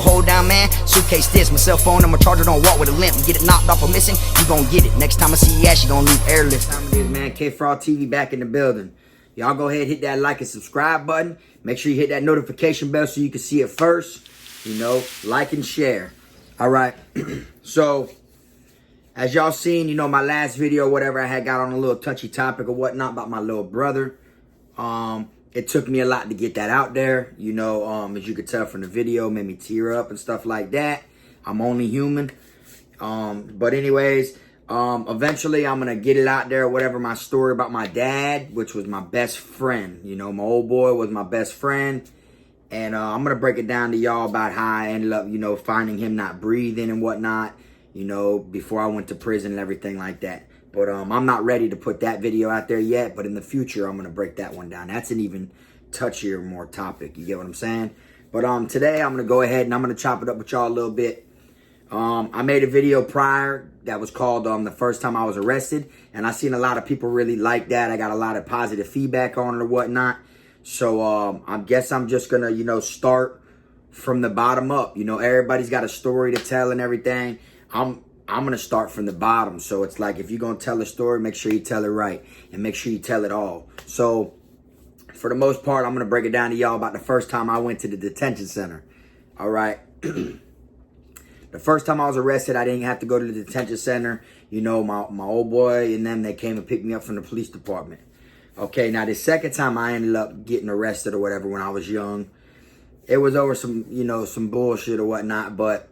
Hold down, man. Suitcase this, my cell phone and my charger don't walk with a limp. Get it knocked off or missing, you gon' get it. Next time I see you ass, you gon' leave airless. Time it is, man. KFROG TV back in the building. Y'all go ahead, hit that like and subscribe button. Make sure you hit that notification bell so you can see it first. You know, like and share. All right. So, as y'all seen, you know, my last video, whatever, I had got on a little touchy topic or whatnot about my little brother. It took me a lot to get that out there. You know, as you could tell from the video, made me tear up and stuff like that. I'm only human. But anyways, eventually I'm going to get it out there, whatever, my story about my dad, which was my best friend. You know, my old boy was my best friend. And I'm going to break it down to y'all about how I ended up, you know, finding him not breathing and whatnot, you know, before I went to prison and everything like that. But I'm not ready to put that video out there yet. But in the future, I'm going to break that one down. That's an even touchier, more topic. You get what I'm saying? But today, I'm going to go ahead and I'm going to chop it up with y'all a little bit. I made a video prior that was called the first time I was arrested. And I seen a lot of people really like that. I got a lot of positive feedback on it or whatnot. So I guess I'm just going to, you know, start from the bottom up. You know, everybody's got a story to tell and everything. I'm going to start from the bottom. So it's like, if you're going to tell a story, make sure you tell it right. And make sure you tell it all. So, for the most part, I'm going to break it down to y'all about the first time I went to the detention center. All right. The first time I was arrested, I didn't have to go to the detention center. You know, my old boy and them, they came and picked me up from the police department. Okay, now the second time I ended up getting arrested or whatever when I was young, it was over some, you know, some bullshit or whatnot. But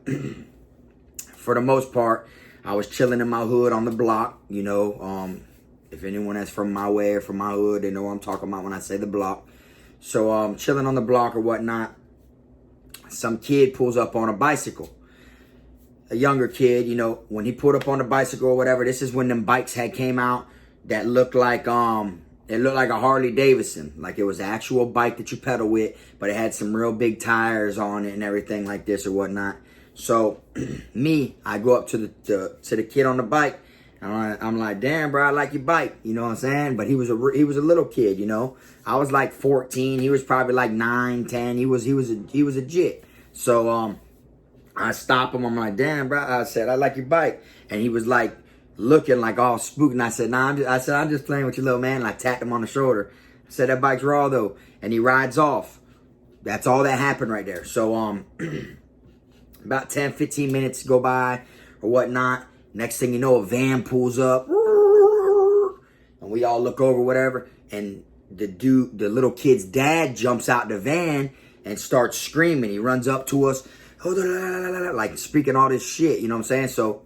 for the most part, I was chilling in my hood on the block, you know. If anyone that's from my way or from my hood, they know what I'm talking about when I say the block. So chilling on the block or whatnot, some kid pulls up on a bicycle. A younger kid, you know, when he pulled up on the bicycle or whatever, this is when them bikes had came out that looked like it looked like a Harley Davidson. Like it was an actual bike that you pedal with, but it had some real big tires on it and everything like this or whatnot. So, I go up to the kid on the bike, and I'm like, damn, bro, I like your bike. You know what I'm saying? But he was a little kid, you know. I was like 14. He was probably like 9, 10. He was a jit. So, I stop him. I'm like, damn, bro. I said, I like your bike. And he was like looking like all spooked. And I said, nah, I'm just playing with your little man. And I tapped him on the shoulder. I said, that bike's raw though. And he rides off. That's all that happened right there. So, about 10, 15 minutes go by or whatnot. Next thing you know, a van pulls up. And we all look over, whatever. And the little kid's dad jumps out the van and starts screaming. He runs up to us, like speaking all this shit. You know what I'm saying? So,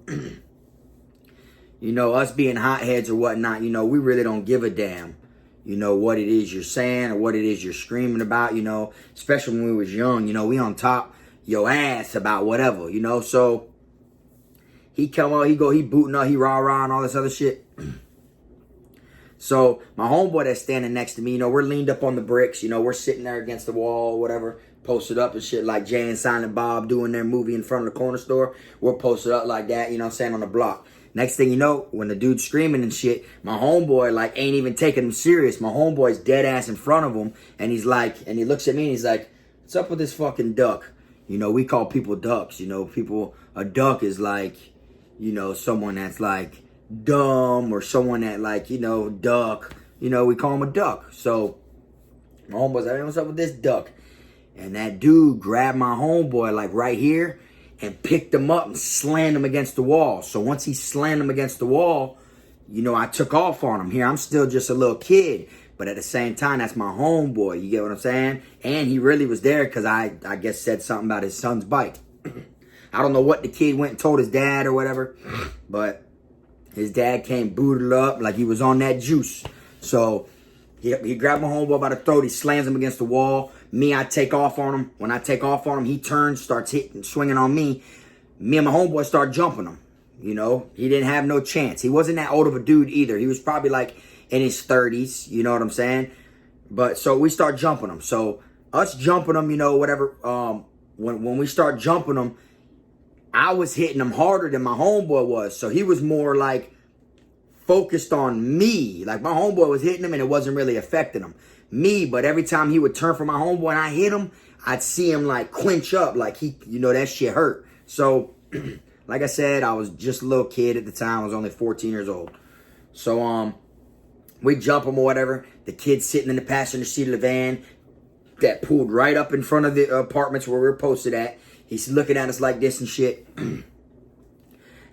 you know, us being hotheads or whatnot, you know, we really don't give a damn. You know, what it is you're saying or what it is you're screaming about, you know. Especially when we was young, you know, we on top your ass about whatever, you know. So he come on, he booting up, he rah-rah and all this other shit. So my homeboy that's standing next to me, you know, we're leaned up on the bricks, you know, we're sitting there against the wall, whatever, posted up and shit like Jay and Silent Bob doing their movie in front of the corner store. We're posted up like that, you know what I'm saying, on the block. Next thing you know, when the dude's screaming and shit, my homeboy like ain't even taking him serious. My homeboy's dead ass in front of him, and he's like, and he looks at me and he's like, what's up with this fucking duck? You know, we call people ducks. You know, a duck is like, you know, someone that's like dumb or someone that like, you know, duck. You know, we call him a duck. So my homeboy's like, hey, what's up with this duck? And that dude grabbed my homeboy like right here and picked him up and slammed him against the wall. So once he slammed him against the wall, you know, I took off on him. Here, I'm still just a little kid. But at the same time, that's my homeboy. You get what I'm saying? And he really was there because I guess said something about his son's bike. I don't know what the kid went and told his dad or whatever. But his dad came booted up like he was on that juice. So he grabbed my homeboy by the throat. He slams him against the wall. Me, I take off on him. When I take off on him, he turns, starts hitting, swinging on me. Me and my homeboy start jumping him. You know, he didn't have no chance. He wasn't that old of a dude either. He was probably like in his 30s, you know what I'm saying? But so we start jumping him. So us jumping him, you know, whatever. When we start jumping him, I was hitting him harder than my homeboy was. So he was more like focused on me. Like my homeboy was hitting him and it wasn't really affecting him. Me, but every time he would turn for my homeboy and I hit him, I'd see him like clinch up, like he, you know, that shit hurt. So, like I said, I was just a little kid at the time. I was only 14 years old. So, we jump him or whatever. The kid's sitting in the passenger seat of the van that pulled right up in front of the apartments where we were posted at. He's looking at us like this and shit.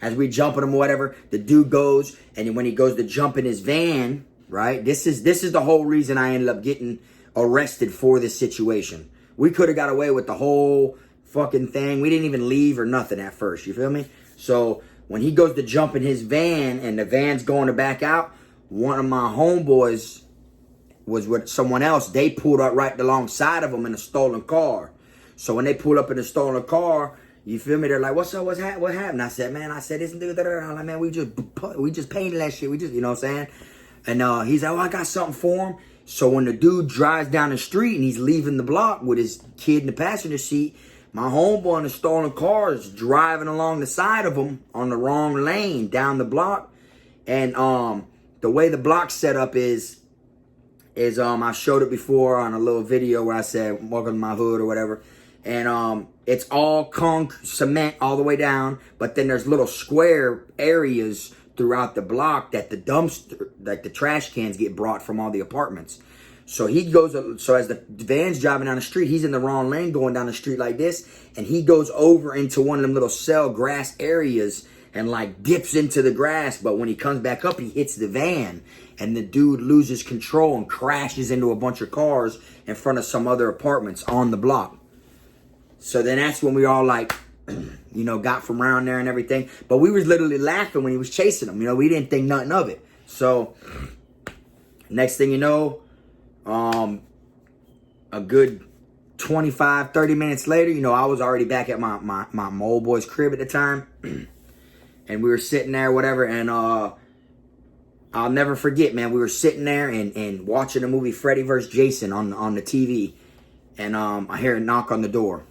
As we jumping him or whatever, the dude goes, and when he goes to jump in his van, right? This is the whole reason I ended up getting arrested for this situation. We could have got away with the whole fucking thing. We didn't even leave or nothing at first. You feel me? So when he goes to jump in his van and the van's going to back out, one of my homeboys was with someone else. They pulled up right alongside of him in a stolen car. So when they pulled up in a stolen car, you feel me? They're like, "What's up? What happened?" I said, "Man," isn't dude. I'm like, "Man, we just painted that shit. We just, you know what I'm saying?" And he's like, "Oh, I got something for him." So when the dude drives down the street and he's leaving the block with his kid in the passenger seat, my homeboy in the stolen car is driving along the side of him on the wrong lane down the block. And the way the block's set up is I showed it before on a little video where I said, "Welcome to my hood" or whatever. And it's all concrete, cement all the way down, but then there's little square areas throughout the block that the dumpster, like the trash cans, get brought from all the apartments. So he goes, so as the van's driving down the street, he's in the wrong lane going down the street like this, and he goes over into one of them little cell grass areas and like dips into the grass, but when he comes back up, he hits the van, and the dude loses control and crashes into a bunch of cars in front of some other apartments on the block. So then that's when we all like, you know, got from around there and everything. But we was literally laughing when he was chasing them. You know, we didn't think nothing of it. So next thing you know, a good 25, 30 minutes later, you know, I was already back at my old boy's crib at the time. And we were sitting there, whatever. And I'll never forget, man. We were sitting there and watching the movie Freddy vs. Jason on the TV. And I hear a knock on the door.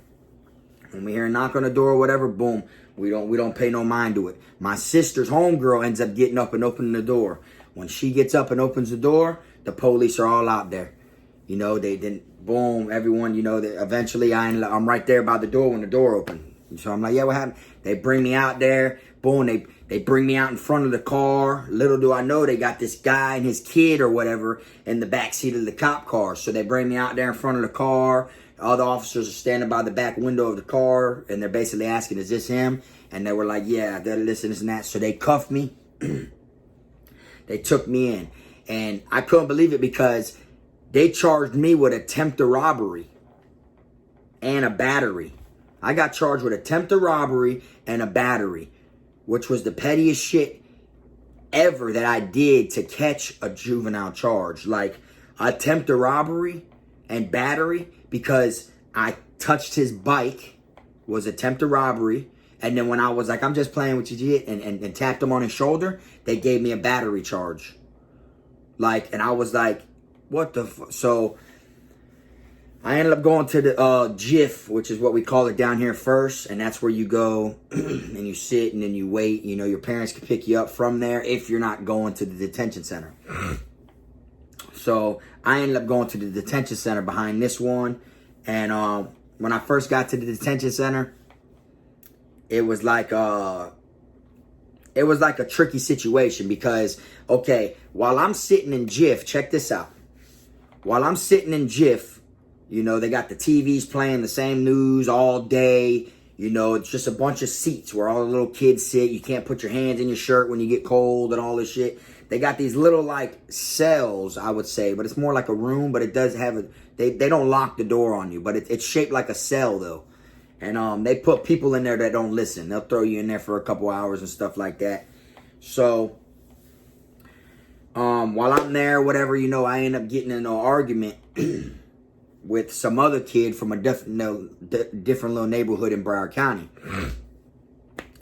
When we hear a knock on the door or whatever, boom, we don't pay no mind to it. My sister's homegirl ends up getting up and opening the door. When she gets up and opens the door, the police are all out there. You know, they didn't, boom, everyone, you know, eventually I'm right there by the door when the door opened. So I'm like, "Yeah, what happened?" They bring me out there, boom, they bring me out in front of the car. Little do I know, they got this guy and his kid or whatever in the back seat of the cop car. So they bring me out there in front of the car. All the officers are standing by the back window of the car, and they're basically asking, "Is this him?" And they were like, "Yeah, this and that." So they cuffed me. They took me in. And I couldn't believe it because they charged me with attempted robbery and a battery. I got charged with attempted robbery and a battery, which was the pettiest shit ever that I did to catch a juvenile charge. Like, attempted robbery and battery, because I touched his bike, was attempted robbery. And then when I was like, "I'm just playing with you," and tapped him on his shoulder, they gave me a battery charge. Like, and I was like, "What the fuck?" So I ended up going to the jiff, which is what we call it down here first. And that's where you go and you sit and then you wait. You know, your parents can pick you up from there if you're not going to the detention center. So I ended up going to the detention center behind this one. And when I first got to the detention center, it was like a tricky situation because, okay, while I'm sitting in jiff, check this out. While I'm sitting in jiff, you know, they got the TVs playing the same news all day. You know, it's just a bunch of seats where all the little kids sit. You can't put your hands in your shirt when you get cold and all this shit. They got these little, like, cells, I would say, but it's more like a room, but it does have they don't lock the door on you, but it's shaped like a cell, though. And they put people in there that don't listen. They'll throw you in there for a couple hours and stuff like that. So, while I'm there, whatever, you know, I end up getting in an argument with some other kid from a different little neighborhood in Broward County.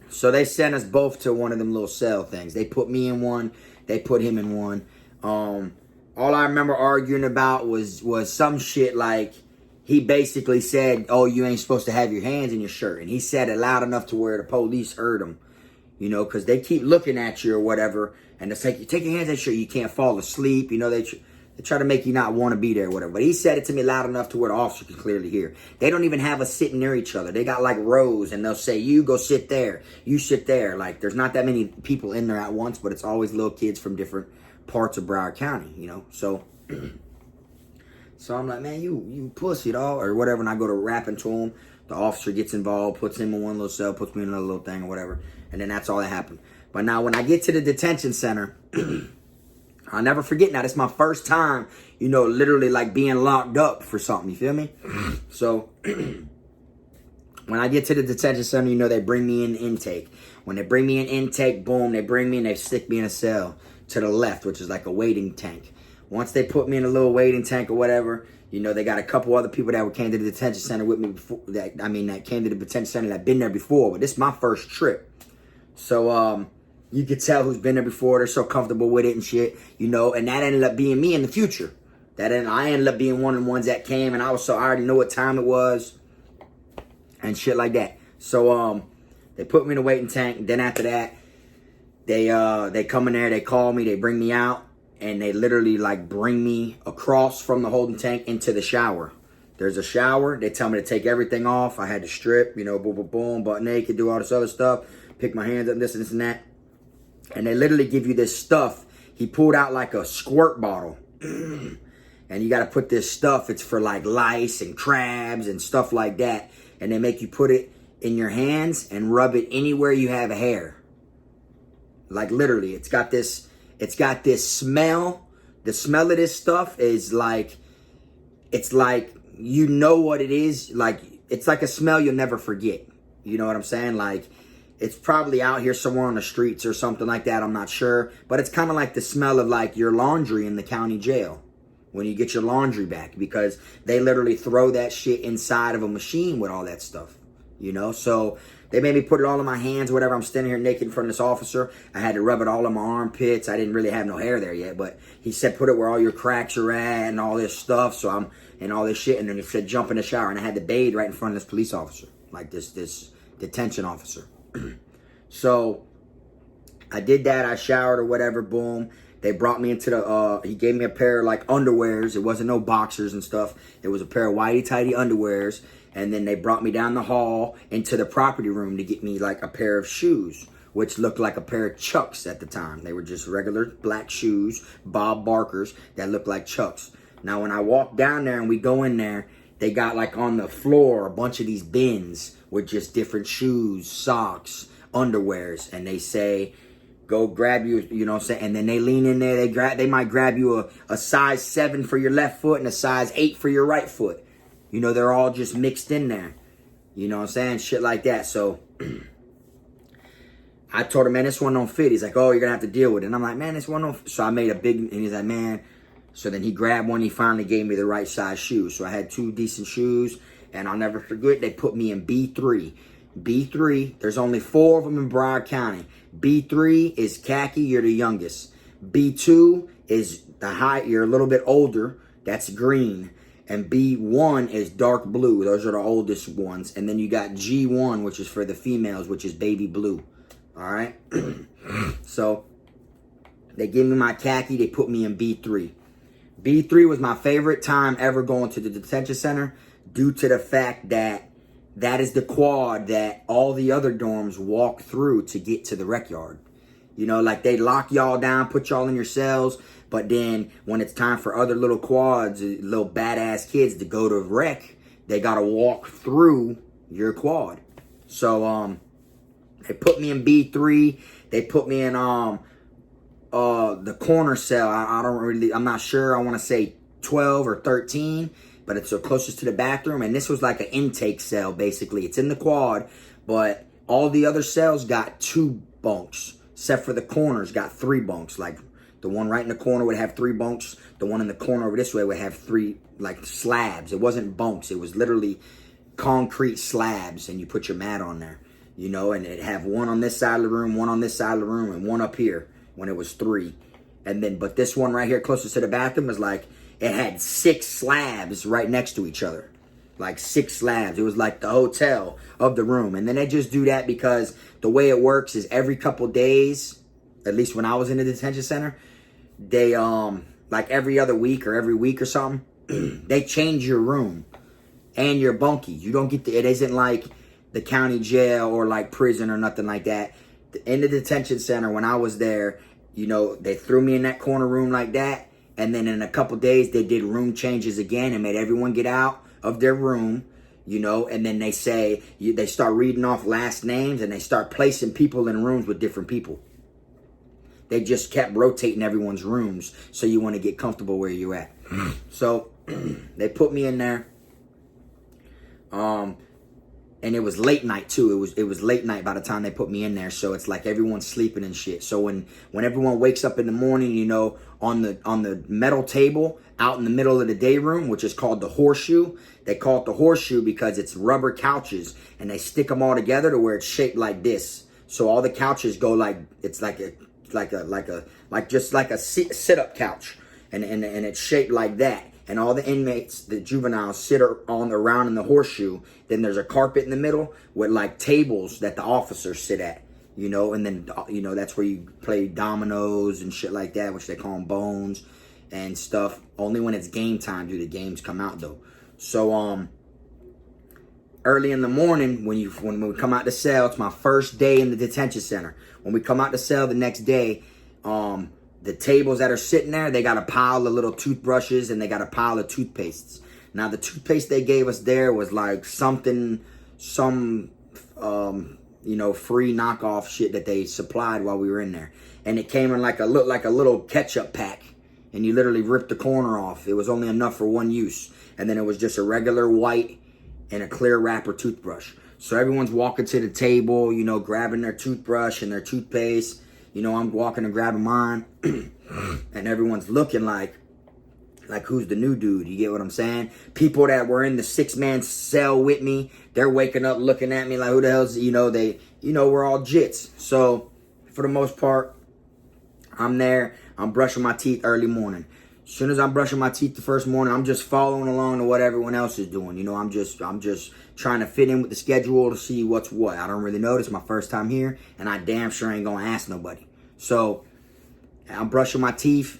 So they sent us both to one of them little cell things. They put me in one. They put him in one. All I remember arguing about was some shit like, he basically said, "Oh, you ain't supposed to have your hands in your shirt." And he said it loud enough to where the police heard him. You know, because they keep looking at you or whatever. And it's like, "You take your hands in your shirt, you can't fall asleep." You know, They try to make you not want to be there or whatever. But he said it to me loud enough to where the officer could clearly hear. They don't even have us sitting near each other. They got like rows, and they'll say, you go sit there. You sit there. Like, there's not that many people in there at once, but it's always little kids from different parts of Broward County, you know. So I'm like, man, you pussy, dog, or whatever. And I go to rapping to him. The officer gets involved, puts him in one little cell, puts me in another little thing or whatever. And then that's all that happened. But now when I get to the detention center, I'll never forget. Now, this is my first time, you know, literally like being locked up for something. You feel me? So when I get to the detention center, you know, they bring me in intake. When they bring me in intake, boom, they bring me and they stick me in a cell to the left, which is like a waiting tank. Once they put me in a little waiting tank or whatever, you know, they got a couple other people that came to the detention center with me before. That came to the detention center that been there before. But this is my first trip. So, you could tell who's been there before. They're so comfortable with it and shit, you know. And that ended up being me in the future. I ended up being one of the ones that came. And I already know what time it was. And shit like that. So, they put me in a waiting tank. Then after that, they come in there. They call me. They bring me out. And they literally, like, bring me across from the holding tank into the shower. There's a shower. They tell me to take everything off. I had to strip, you know, boom, boom, boom, butt naked, do all this other stuff. Pick my hands up, this and this and that. And they literally give you this stuff. He pulled out, like, a squirt bottle. And you got to put this stuff. It's for, like, lice and crabs and stuff like that. And they make you put it in your hands and rub it anywhere you have hair. Like, literally, it's got this smell. The smell of this stuff is like, it's like, you know what it is. Like, it's like a smell you'll never forget. You know what I'm saying? Like, it's probably out here somewhere on the streets or something like that. I'm not sure. But it's kind of like the smell of like your laundry in the county jail when you get your laundry back, because they literally throw that shit inside of a machine with all that stuff. You know, so they made me put it all in my hands, whatever. I'm standing here naked in front of this officer. I had to rub it all in my armpits. I didn't really have no hair there yet, but he said, put it where all your cracks are at and all this stuff. So I'm in all this shit. And then he said, jump in the shower. And I had to bathe right in front of this police officer, like this detention officer. So I did that. I showered or whatever. Boom. They brought me into he gave me a pair of like underwears. It wasn't no boxers and stuff. It was a pair of whitey-tighty underwears. And then they brought me down the hall into the property room to get me like a pair of shoes, which looked like a pair of Chucks at the time. They were just regular black shoes, Bob Barkers, that looked like Chucks. Now, when I walk down there and we go in there, they got like on the floor a bunch of these bins with just different shoes, socks, underwears. And they say, go grab you, you know what I'm saying? And then they lean in there, they might grab you a size 7 for your left foot and a size 8 for your right foot. You know, they're all just mixed in there. You know what I'm saying? Shit like that. So I told him, man, this one don't fit. He's like, oh, you're going to have to deal with it. And I'm like, man, this one don't fit. So I made a big, and he's like, man. So then he grabbed one. He finally gave me the right size shoes. So I had 2 decent shoes. And I'll never forget, they put me in B3. B3, there's only 4 of them in Broward County. B3 is khaki, you're the youngest. B2 is the high, you're a little bit older. That's green. And B1 is dark blue. Those are the oldest ones. And then you got G1, which is for the females, which is baby blue. All right? So they gave me my khaki. They put me in B3. B3 was my favorite time ever going to the detention center due to the fact that that is the quad that all the other dorms walk through to get to the rec yard. You know, like they lock y'all down, put y'all in your cells. But then when it's time for other little quads, little badass kids to go to rec, they got to walk through your quad. So they put me in B3. They put me in the corner cell. I'm not sure. I want to say 12 or 13, but it's the closest to the bathroom. And this was like an intake cell, basically. It's in the quad, but all the other cells got 2 bunks, except for the corners got 3 bunks. Like the one right in the corner would have 3 bunks. The one in the corner over this way would have 3 like slabs. It wasn't bunks. It was literally concrete slabs, and you put your mat on there, you know, and it'd have 1 on this side of the room, 1 on this side of the room, and 1 up here when it was 3. And then, but this one right here closest to the bathroom was like, it had 6 slabs right next to each other. Like 6 slabs. It was like the hotel of the room. And then they just do that because the way it works is every couple days, at least when I was in the detention center, they like every other week or every week or something, they change your room and your bunkie. You don't get it isn't like the county jail or like prison or nothing like that. In the detention center, when I was there, you know, they threw me in that corner room like that. And then in a couple days, they did room changes again and made everyone get out of their room, you know. And then they say, they start reading off last names and they start placing people in rooms with different people. They just kept rotating everyone's rooms. So you want to get comfortable where you're at. So they put me in there. And it was late night too. It was late night by the time they put me in there. So it's like everyone's sleeping and shit. So when everyone wakes up in the morning, you know, on the metal table out in the middle of the day room, which is called the horseshoe. They call it the horseshoe because it's rubber couches and they stick them all together to where it's shaped like this. So all the couches go like, it's like just like a sit-up couch. And it's shaped like that. And all the inmates, the juveniles, sit around in the horseshoe. Then there's a carpet in the middle with like tables that the officers sit at, you know. And then, you know, that's where you play dominoes and shit like that, which they call them bones and stuff. Only when it's game time do the games come out though. So early in the morning when we come out the cell, it's my first day in the detention center. When we come out the cell the next day, the tables that are sitting there, they got a pile of little toothbrushes and they got a pile of toothpastes. Now, the toothpaste they gave us there was like some you know, free knockoff shit that they supplied while we were in there. And it came in like a little ketchup pack. And you literally ripped the corner off. It was only enough for one use. And then it was just a regular white and a clear wrapper toothbrush. So everyone's walking to the table, you know, grabbing their toothbrush and their toothpaste. You know, I'm walking and grabbing mine. And everyone's looking like who's the new dude? You get what I'm saying? People that were in the 6-man cell with me, they're waking up looking at me like, who the hell's, you know, we're all jits. So for the most part, I'm there. I'm brushing my teeth early morning. As soon as I'm brushing my teeth the first morning, I'm just following along to what everyone else is doing. You know, I'm just trying to fit in with the schedule to see what's what. I don't really know. This is my first time here, and I damn sure ain't gonna ask nobody. So I'm brushing my teeth.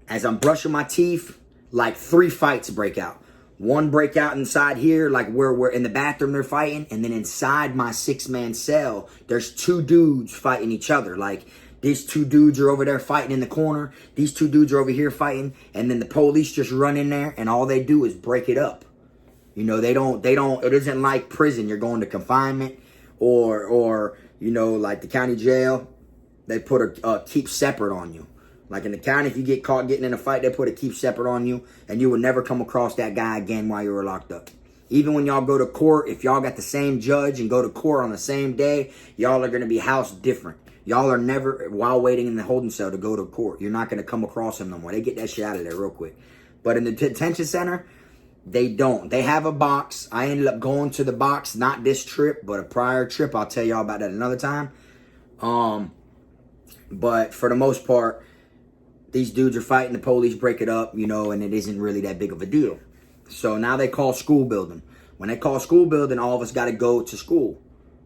As I'm brushing my teeth, like 3 fights break out. One break out inside here, like where we're in the bathroom, they're fighting. And then inside my 6-man cell, there's 2 dudes fighting each other. Like, these 2 dudes are over there fighting in the corner. These 2 dudes are over here fighting. And then the police just run in there and all they do is break it up. You know, it isn't like prison. You're going to confinement or you know, like the county jail. They put a keep separate on you. Like in the county, if you get caught getting in a fight, they put a keep separate on you. And you will never come across that guy again while you were locked up. Even when y'all go to court, if y'all got the same judge and go to court on the same day, y'all are going to be housed different. Y'all are never, while waiting in the holding cell to go to court, you're not going to come across him no more. They get that shit out of there real quick. But in the detention center, they don't. They have a box. I ended up going to the box, not this trip, but a prior trip. I'll tell y'all about that another time. But for the most part, these dudes are fighting. The police break it up, you know, and it isn't really that big of a deal. So now they call school building. When they call school building, all of us got to go to school.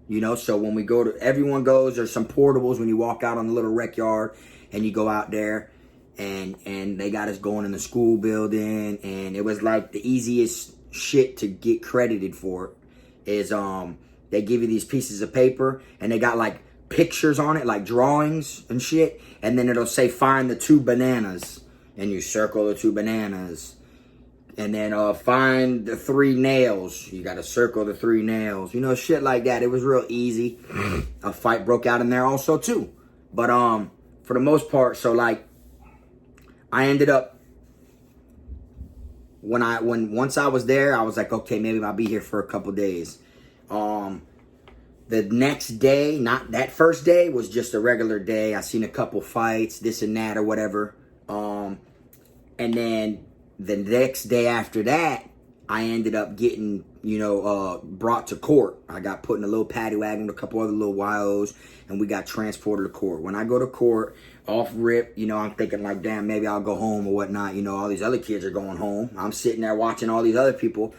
You know, so when we go to, everyone goes, there's some portables when you walk out on the little rec yard and you go out there and they got us going in the school building. And it was like the easiest shit to get credited for is they give you these pieces of paper and they got like pictures on it, like drawings and shit. And then it'll say, find the 2 bananas. And you circle the 2 bananas. And then find the 3 nails. You got to circle the 3 nails. You know, shit like that. It was real easy. A fight broke out in there also too. But for the most part, so like I ended up once I was there, I was like, okay, maybe I'll be here for a couple days. The next day, not that first day, was just a regular day. I seen a couple fights, this and that or whatever. And then the next day after that, I ended up getting, you know, brought to court. I got put in a little paddy wagon with a couple other little YOs, and we got transported to court. When I go to court, off rip, you know, I'm thinking like, damn, maybe I'll go home or whatnot. You know, all these other kids are going home. I'm sitting there watching all these other people.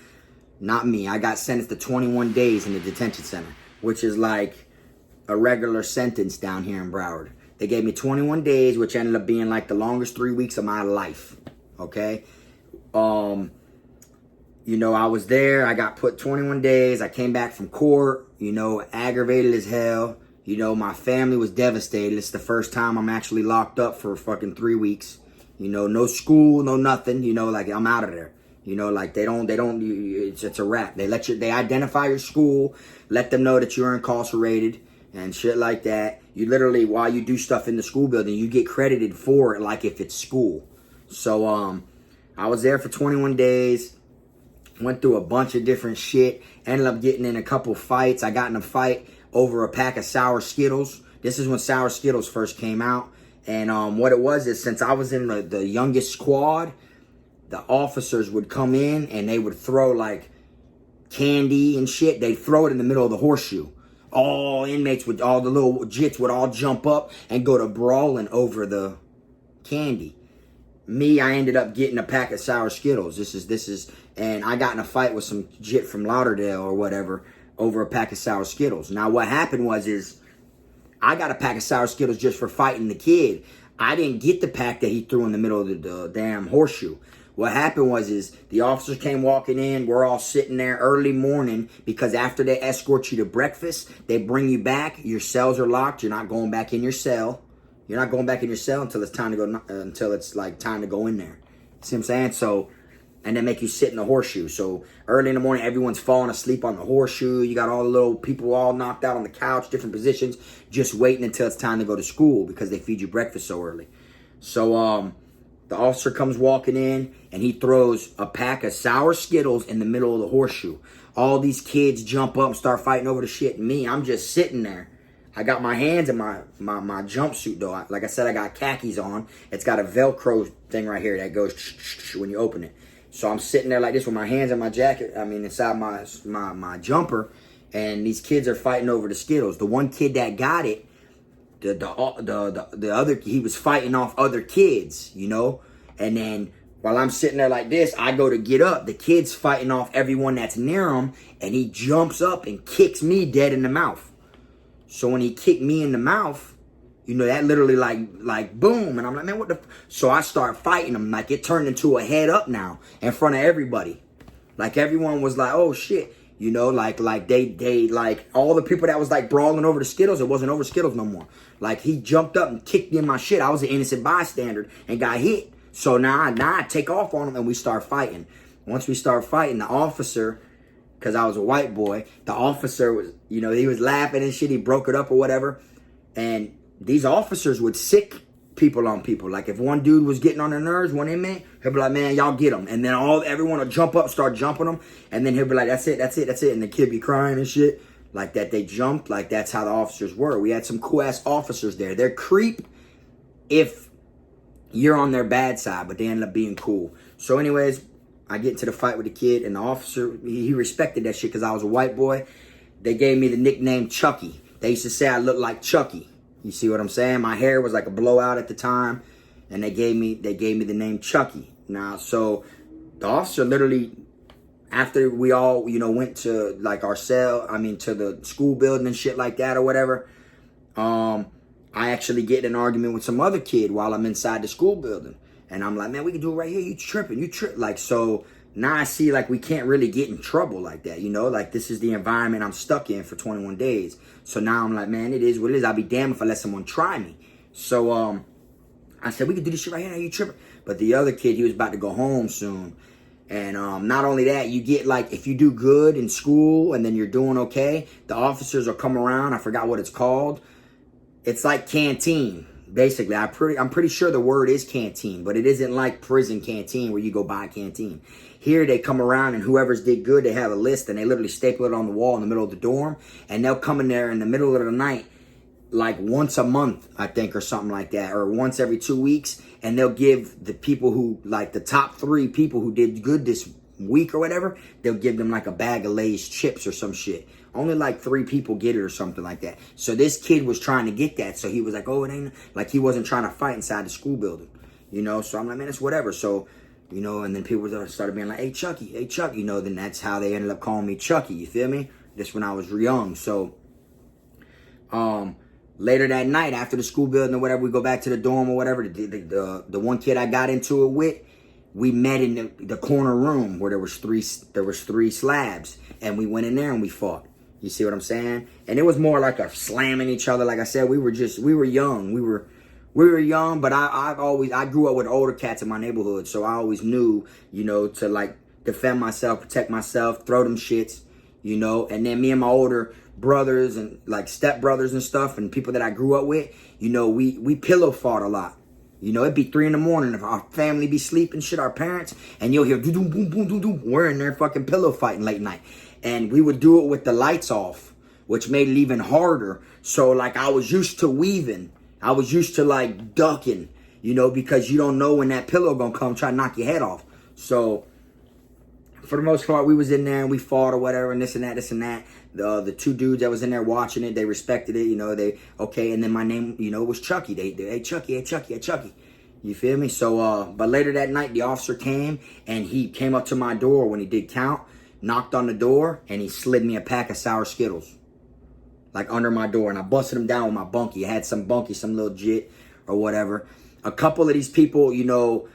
Not me. I got sentenced to 21 days in the detention center, which is like a regular sentence down here in Broward. They gave me 21 days, which ended up being like the longest 3 weeks of my life. Okay. You know, I was there. I got put 21 days. I came back from court, you know, aggravated as hell. You know, my family was devastated. It's the first time I'm actually locked up for fucking 3 weeks. You know, no school, no nothing. You know, like I'm out of there. You know, like they don't, it's a wrap. They identify your school, let them know that you're incarcerated and shit like that. You literally, while you do stuff in the school building, you get credited for it like if it's school. So, I was there for 21 days. Went through a bunch of different shit. Ended up getting in a couple fights. I got in a fight over a pack of sour Skittles. This is when sour Skittles first came out. And what it was is, since I was in the youngest squad, the officers would come in and they would throw like candy and shit. They'd throw it in the middle of the horseshoe. All inmates would, all the little jits would all jump up and go to brawling over the candy. Me, I ended up getting a pack of sour Skittles. This is, and I got in a fight with some jit from Lauderdale or whatever over a pack of sour Skittles. Now, what happened was I got a pack of sour Skittles just for fighting the kid. I didn't get the pack that he threw in the middle of the damn horseshoe. What happened was the officers came walking in. We're all sitting there early morning because after they escort you to breakfast, they bring you back. Your cells are locked. You're not going back in your cell. You're not going back in your cell until it's time to go. Until it's like time to go in there. See what I'm saying? So, and they make you sit in the horseshoe. So early in the morning, everyone's falling asleep on the horseshoe. You got all the little people all knocked out on the couch, different positions, just waiting until it's time to go to school because they feed you breakfast so early. So the officer comes walking in and he throws a pack of sour Skittles in the middle of the horseshoe. All these kids jump up and start fighting over the shit. And me, I'm just sitting there. I got my hands in my jumpsuit though. Like I said, I got khakis on. It's got a Velcro thing right here that goes when you open it. So I'm sitting there like this with my hands in my jacket. I mean, inside my jumper, and these kids are fighting over the Skittles. The one kid that got it, the other, he was fighting off other kids, you know. And then while I'm sitting there like this, I go to get up. The kid's fighting off everyone that's near him, and he jumps up and kicks me dead in the mouth. So when he kicked me in the mouth, you know, that literally like boom. And I'm like, man, what the? So I start fighting him. Like it turned into a head up now in front of everybody. Like everyone was like, oh shit. You know, like they like all the people that was like brawling over the Skittles, it wasn't over Skittles no more. Like he jumped up and kicked me in my shit. I was an innocent bystander and got hit. So now I take off on him and we start fighting. Once we start fighting, the officer, because I was a white boy, the officer was, you know, he was laughing and shit. He broke it up or whatever. And these officers would sick people on people. Like if one dude was getting on their nerves, one inmate, he'll be like, man, y'all get him. And then everyone will jump up, start jumping them. And then he'll be like, that's it. And the kid be crying and shit. Like that they jumped. Like that's how the officers were. We had some cool ass officers there. They're creep if you're on their bad side, but they ended up being cool. So anyways, I get into the fight with the kid, and the officer, he respected that shit because I was a white boy. They gave me the nickname Chucky. They used to say I looked like Chucky. You see what I'm saying? My hair was like a blowout at the time, and they gave me the name Chucky. Now, so the officer literally, after we all, you know, went to like our cell, to the school building and shit like that or whatever, I actually get in an argument with some other kid while I'm inside the school building. And I'm like, man, we can do it right here. You tripping. Like, so now I see like we can't really get in trouble like that, you know? Like this is the environment I'm stuck in for 21 days. So now I'm like, man, it is what it is. I'll be damned if I let someone try me. So I said, we can do this shit right here. You tripping. But the other kid, he was about to go home soon. And not only that, you get like, if you do good in school and then you're doing okay, the officers will come around. I forgot what it's called. It's like canteen. Basically, I'm pretty sure the word is canteen, but it isn't like prison canteen where you go buy a canteen. Here they come around and whoever's did good, they have a list and they literally staple it on the wall in the middle of the dorm, and they'll come in there in the middle of the night, like once a month, I think, or something like that, or once every 2 weeks, and they'll give the people who, like the top 3 people who did good this week or whatever, they'll give them like a bag of Lay's chips or some shit. Only like 3 people get it or something like that. So this kid was trying to get that. So he was like, oh, it ain't, like he wasn't trying to fight inside the school building, you know? So I'm like, man, it's whatever. So, you know, and then people started being like, hey, Chucky, you know, then that's how they ended up calling me Chucky, you feel me? This when I was young. So, Later that night, after the school building or whatever, we go back to the dorm or whatever. The one kid I got into it with, we met in the corner room where there was three slabs, and we went in there and we fought. You see what I'm saying? And it was more like a slamming each other. Like I said, we were young. We were young, but I grew up with older cats in my neighborhood, so I always knew, you know, to like defend myself, protect myself, throw them shits, you know. And then me and my older brothers and like stepbrothers and stuff and people that I grew up with, you know, we pillow fought a lot. You know, it'd be 3 a.m. if our family be sleeping, shit, our parents, and you'll hear boom, boom, boom, boom, boom. We're in there fucking pillow fighting late night. And we would do it with the lights off, which made it even harder. So like I was used to weaving. I was used to like ducking, you know, because you don't know when that pillow gonna come try to knock your head off. So for the most part, we was in there and we fought or whatever and this and that. The two dudes that was in there watching it, they respected it, you know, okay. And then my name, you know, was Chucky. They hey Chucky. You feel me? So, but later that night, the officer came and he came up to my door when he did count, knocked on the door, and he slid me a pack of sour Skittles. Like under my door, and I busted him down with my bunkie. I had some bunkie, some little jit or whatever. A couple of these people, you know,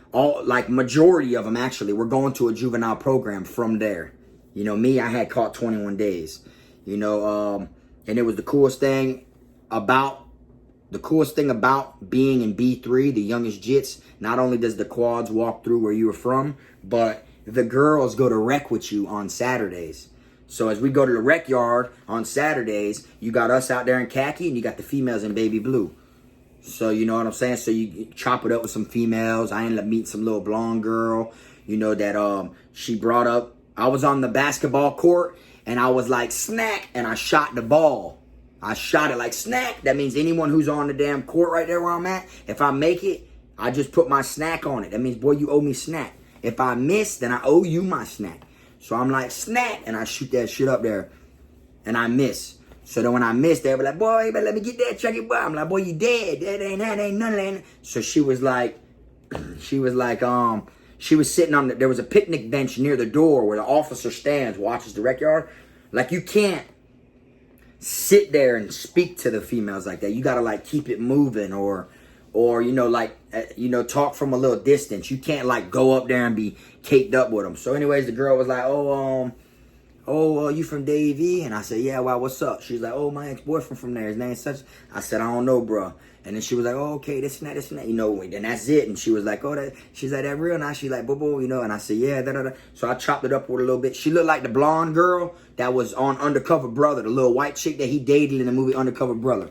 majority of them actually were going to a juvenile program from there. You know, me, I had caught 21 days. You know, and it was the coolest thing about being in B3, the youngest jits. Not only does the quads walk through where you were from, but the girls go to rec with you on Saturdays. So as we go to the rec yard on Saturdays, you got us out there in khaki and you got the females in baby blue. So you know what I'm saying? So you chop it up with some females. I ended up meeting some little blonde girl, you know, that she brought up. I was on the basketball court and I was like, snack, and I shot the ball. I shot it like snack. That means anyone who's on the damn court right there where I'm at, if I make it, I just put my snack on it. That means, boy, you owe me snack. If I miss, then I owe you my snack. So I'm like, snack, and I shoot that shit up there, and I miss. So then when I missed, they were like, boy, but let me get that Chucky boy. I'm like, boy, you dead. That ain't none of that. So she was sitting on there was a picnic bench near the door where the officer stands, watches the rec yard. Like, you can't sit there and speak to the females like that. You gotta like keep it moving or you know, like, you know, talk from a little distance. You can't like go up there and be caked up with them. So anyways, the girl was like, you from Davie? And I said, yeah, wow, what's up? She's like, oh, my ex-boyfriend from there. His name's such. I said, I don't know, bro. And then she was like, oh, okay, this and that, you know, and that's it. And she was like, she's like, that real nice. She's like, boo, you know, and I said, yeah, da. So I chopped it up with a little bit. She looked like the blonde girl that was on Undercover Brother, the little white chick that he dated in the movie Undercover Brother.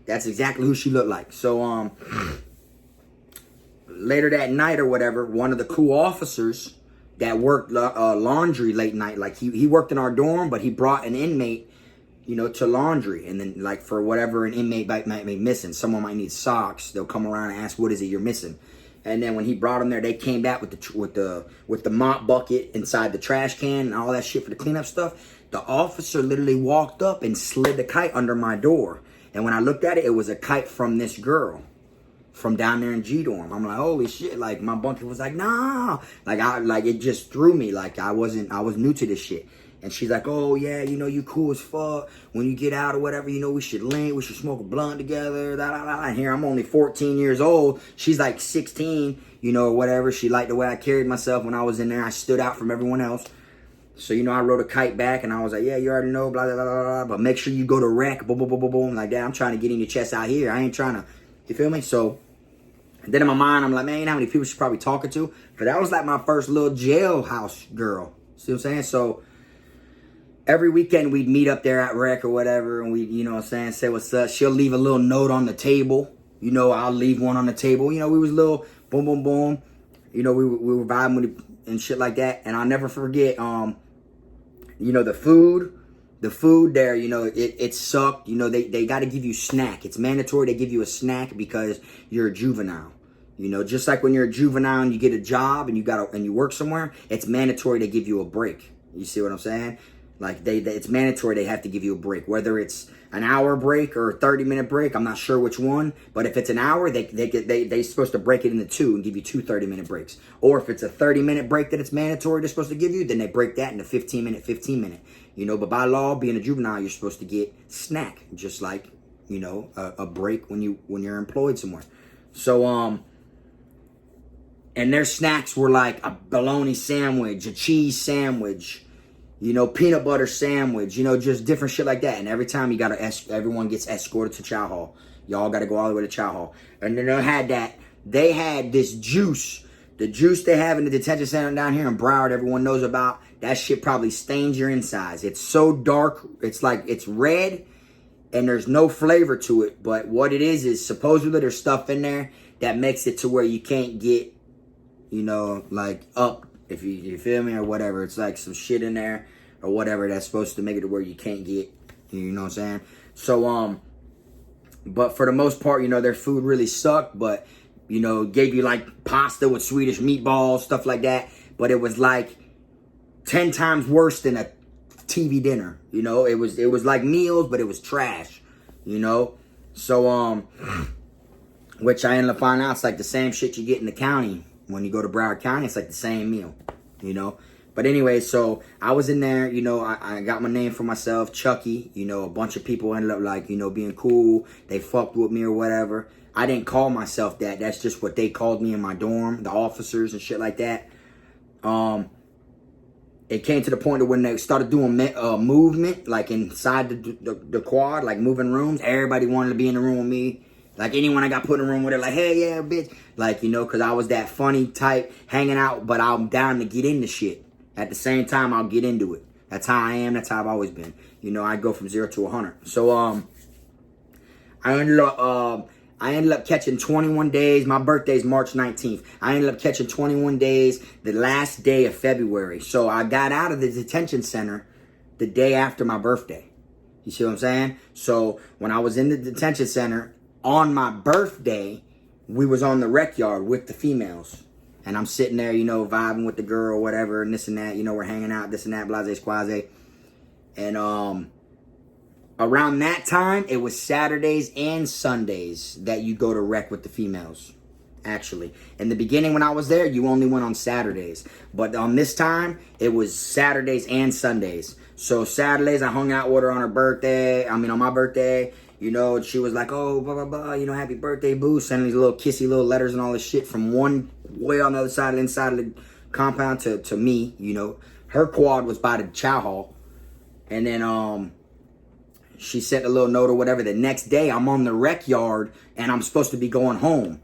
That's exactly who she looked like. So, later that night or whatever, one of the cool officers that worked laundry late night, like he worked in our dorm, but he brought an inmate, you know, to laundry. And then like for whatever an inmate might be missing, someone might need socks, they'll come around and ask, what is it you're missing? And then when he brought them there, they came back with the mop bucket inside the trash can and all that shit for the cleanup stuff. The officer literally walked up and slid the kite under my door. And when I looked at it, it was a kite from this girl from down there in G dorm. I'm like, holy shit. Like my bunkie was like, nah. Like it just threw me. Like I was new to this shit. And she's like, oh yeah, you know, you cool as fuck. When you get out or whatever, you know, we should link, we should smoke a blunt together. And here I'm only 14 years old. She's like 16, you know, or whatever. She liked the way I carried myself when I was in there. I stood out from everyone else. So, you know, I rode a kite back and I was like, yeah, you already know, blah, blah, blah, blah, but make sure you go to rec, boom, boom, boom, boom, boom, like that. I'm trying to get in your chest out here. I ain't trying to, you feel me? So, then in my mind, I'm like, man, you know how many people she's probably talking to? But that was like my first little jailhouse girl. See what I'm saying? So, every weekend we'd meet up there at rec or whatever, and we, you know what I'm saying, say what's up. She'll leave a little note on the table. You know, I'll leave one on the table. You know, we was little boom, boom, boom. You know, we were vibing with it and shit like that. And I'll never forget, you know, the food there, you know, it sucked. You know, they got to give you snack. It's mandatory they give you a snack because you're a juvenile. You know, just like when you're a juvenile and you get a job and you work somewhere, it's mandatory they give you a break. You see what I'm saying? Like it's mandatory they have to give you a break, whether it's an hour break or a 30-minute break. I'm not sure which one, but if it's an hour, they supposed to break it into two and give you 2 30-minute breaks. Or if it's a 30-minute break that it's mandatory they're supposed to give you, then they break that into 15-minute. You know, but by law, being a juvenile, you're supposed to get snack, just like you know, a break when you're employed somewhere. So and their snacks were like a bologna sandwich, a cheese sandwich, you know, peanut butter sandwich, you know, just different shit like that. And every time everyone gets escorted to chow hall. Y'all got to go all the way to chow hall. And then they had this juice. The juice they have in the detention center down here in Broward, everyone knows about. That shit probably stains your insides. It's so dark. It's like, it's red and there's no flavor to it. But what it is supposedly there's stuff in there that makes it to where you can't get, you know, like up, if you feel me, or whatever. It's like some shit in there or whatever that's supposed to make it to where you can't get, you know what I'm saying? So, but for the most part, you know, their food really sucked, but, you know, gave you like pasta with Swedish meatballs, stuff like that. But it was like 10 times worse than a TV dinner, you know? It was like meals, but it was trash, you know? So, which I ended up finding out, it's like the same shit you get in the county. When you go to Broward County, it's like the same meal, you know? But anyway, so I was in there, you know, I got my name for myself, Chucky. You know, a bunch of people ended up like, you know, being cool. They fucked with me or whatever. I didn't call myself that. That's just what they called me in my dorm, the officers and shit like that. It came to the point of when they started doing movement, like inside the quad, like moving rooms. Everybody wanted to be in the room with me. Like anyone I got put in a room with, it like, hey, yeah, bitch. Like, you know, because I was that funny type hanging out, but I'm down to get into shit. At the same time, I'll get into it. That's how I am. That's how I've always been. You know, I go from 0 to 100. So, I ended up catching 21 days. My birthday's March 19th. I ended up catching 21 days the last day of February. So I got out of the detention center the day after my birthday. You see what I'm saying? So when I was in the detention center on my birthday, we was on the rec yard with the females. And I'm sitting there, you know, vibing with the girl, whatever, and this and that. You know, we're hanging out, this and that, blase, squaze. And around that time, it was Saturdays and Sundays that you go to rec with the females, actually. In the beginning when I was there, you only went on Saturdays. But on this time, it was Saturdays and Sundays. So Saturdays, I hung out with her on my birthday. You know, and she was like, oh, blah, blah, blah, you know, happy birthday, boo. Sending these little kissy little letters and all this shit from one way on the other side, inside of the compound to me, you know. Her quad was by the chow hall. And then she sent a little note or whatever. The next day, I'm on the rec yard, and I'm supposed to be going home.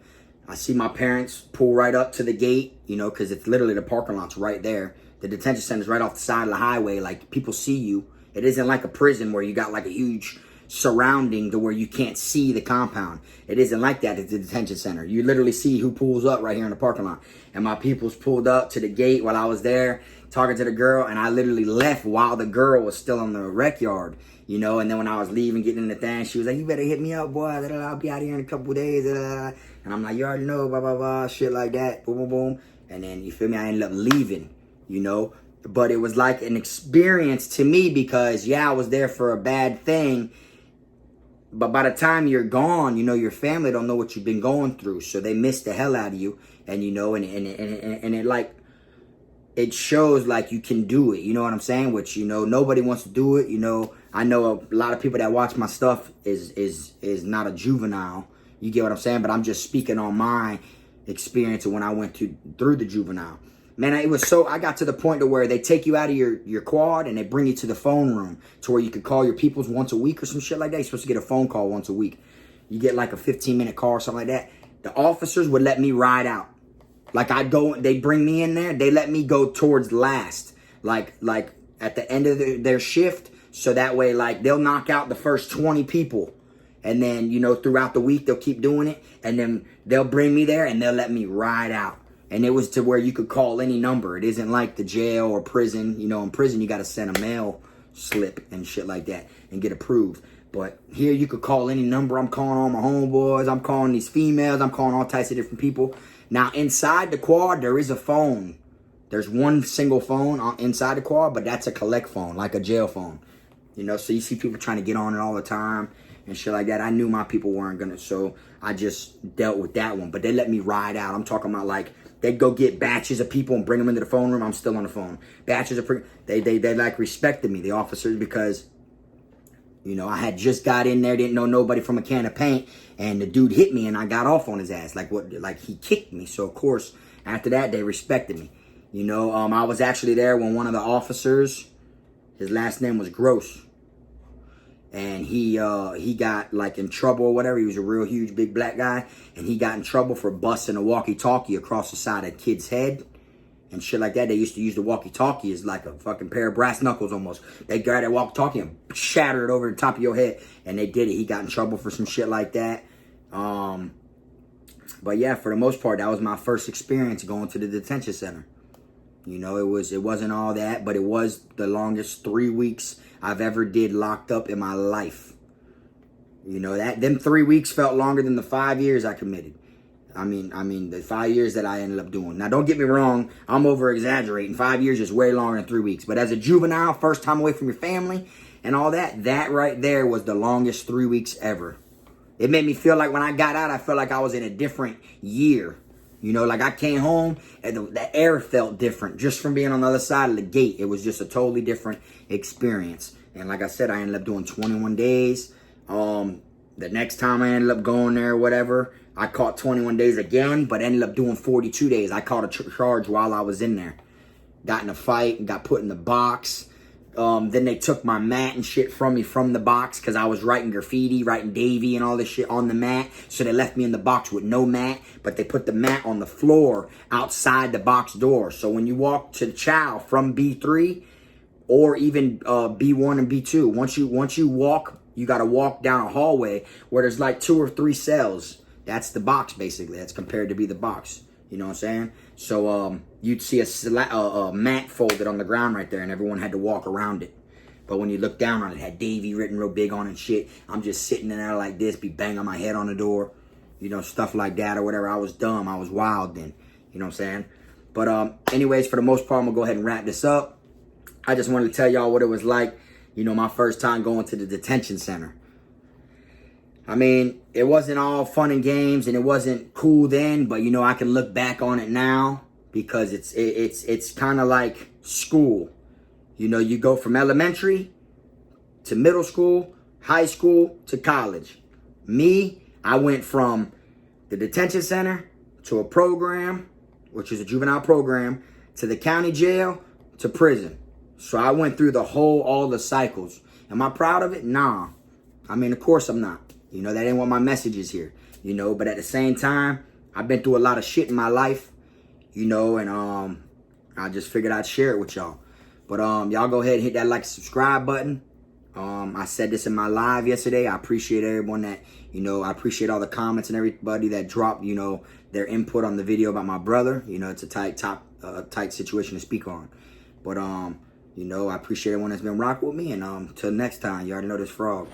I see my parents pull right up to the gate, you know, because it's literally the parking lot's right there. The detention center's right off the side of the highway. Like, people see you. It isn't like a prison where you got like a huge surrounding to where you can't see the compound. It isn't like that at the detention center. You literally see who pulls up right here in the parking lot. And my peoples pulled up to the gate while I was there talking to the girl, and I literally left while the girl was still in the rec yard, you know. And then when I was leaving, getting in the thing, she was like, you better hit me up, boy. I'll be out here in a couple of days. And I'm like, you already know, blah, blah, blah, shit like that. Boom, boom, boom. And then, you feel me, I ended up leaving, you know. But it was like an experience to me because, yeah, I was there for a bad thing. But by the time you're gone, you know, your family don't know what you've been going through. So they miss the hell out of you. And, you know, and it like, it shows like you can do it. You know what I'm saying? Which, you know, nobody wants to do it. You know, I know a lot of people that watch my stuff is not a juvenile. You get what I'm saying? But I'm just speaking on my experience when I went through the juvenile. Man, it was so, I got to the point to where they take you out of your quad and they bring you to the phone room to where you could call your peoples once a week or some shit like that. You're supposed to get a phone call once a week. You get like a 15-minute call or something like that. The officers would let me ride out. Like I'd go, they bring me in there. They let me go towards last, like at the end of their shift. So that way, like they'll knock out the first 20 people. And then, you know, throughout the week, they'll keep doing it. And then they'll bring me there and they'll let me ride out. And it was to where you could call any number. It isn't like the jail or prison. You know, in prison, you got to send a mail slip and shit like that and get approved. But here you could call any number. I'm calling all my homeboys. I'm calling these females. I'm calling all types of different people. Now, inside the quad, there is a phone. There's one single phone inside the quad, but that's a collect phone, like a jail phone. You know, so you see people trying to get on it all the time and shit like that. I knew my people weren't going to, so I just dealt with that one. But they let me ride out. I'm talking about like, they'd go get batches of people and bring them into the phone room. I'm still on the phone. Batches of they like respected me, the officers, because You know, I had just got in there, didn't know nobody from a can of paint, and the dude hit me and I got off on his ass. Like he kicked me. So of course, after that, they respected me. You know, I was actually there when one of the officers, his last name was Gross, and he got like in trouble or whatever. He was a real huge big black guy, and he got in trouble for busting a walkie-talkie across the side of a kid's head and shit like that. They used to use the walkie-talkie as like a fucking pair of brass knuckles almost. They grab that walkie-talkie and shatter it over the top of your head, and they did it. He got in trouble for some shit like that. But yeah, for the most part, that was my first experience going to the detention center. You know, it wasn't all that, but it was the longest 3 weeks I've ever did locked up in my life. You know, them 3 weeks felt longer than the 5 years I committed. I mean, the 5 years that I ended up doing. Now, don't get me wrong, I'm over-exaggerating. 5 years is way longer than 3 weeks. But as a juvenile, first time away from your family and all that, that right there was the longest 3 weeks ever. It made me feel like when I got out, I felt like I was in a different year. You know, like I came home and the air felt different just from being on the other side of the gate. It was just a totally different experience. And like I said, I ended up doing 21 days. The next time I ended up going there or whatever, I caught 21 days again, but ended up doing 42 days. I caught a charge while I was in there. Got in a fight and got put in the box. Then they took my mat and shit from me from the box because I was writing graffiti, writing Davy and all this shit on the mat. So they left me in the box with no mat, but they put the mat on the floor outside the box door. So when you walk to the chow from B3 or even B1 and B2, once you walk, you got to walk down a hallway where there's like 2 or 3 cells. That's the box, basically. That's compared to be the box. You know what I'm saying? So you'd see a mat folded on the ground right there, and everyone had to walk around it. But when you look down on it, it had Davy written real big on it and shit. I'm just sitting in there like this, be banging my head on the door. You know, stuff like that or whatever. I was dumb. I was wild then. You know what I'm saying? But anyways, for the most part, I'm going to go ahead and wrap this up. I just wanted to tell y'all what it was like, you know, my first time going to the detention center. I mean, it wasn't all fun and games, and it wasn't cool then, but you know, I can look back on it now because it's kind of like school. You know, you go from elementary to middle school, high school to college. Me, I went from the detention center to a program, which is a juvenile program, to the county jail to prison. So I went through all the cycles. Am I proud of it? Nah. I mean, of course I'm not. You know, that ain't what my message is here, you know, but at the same time, I've been through a lot of shit in my life, you know, and I just figured I'd share it with y'all. But y'all go ahead and hit that like and subscribe button. I said this in my live yesterday. I appreciate everyone that, you know, I appreciate all the comments and everybody that dropped, you know, their input on the video about my brother. You know, it's a tight situation to speak on. But, you know, I appreciate everyone that's been rocking with me. And till next time, you already know this frog.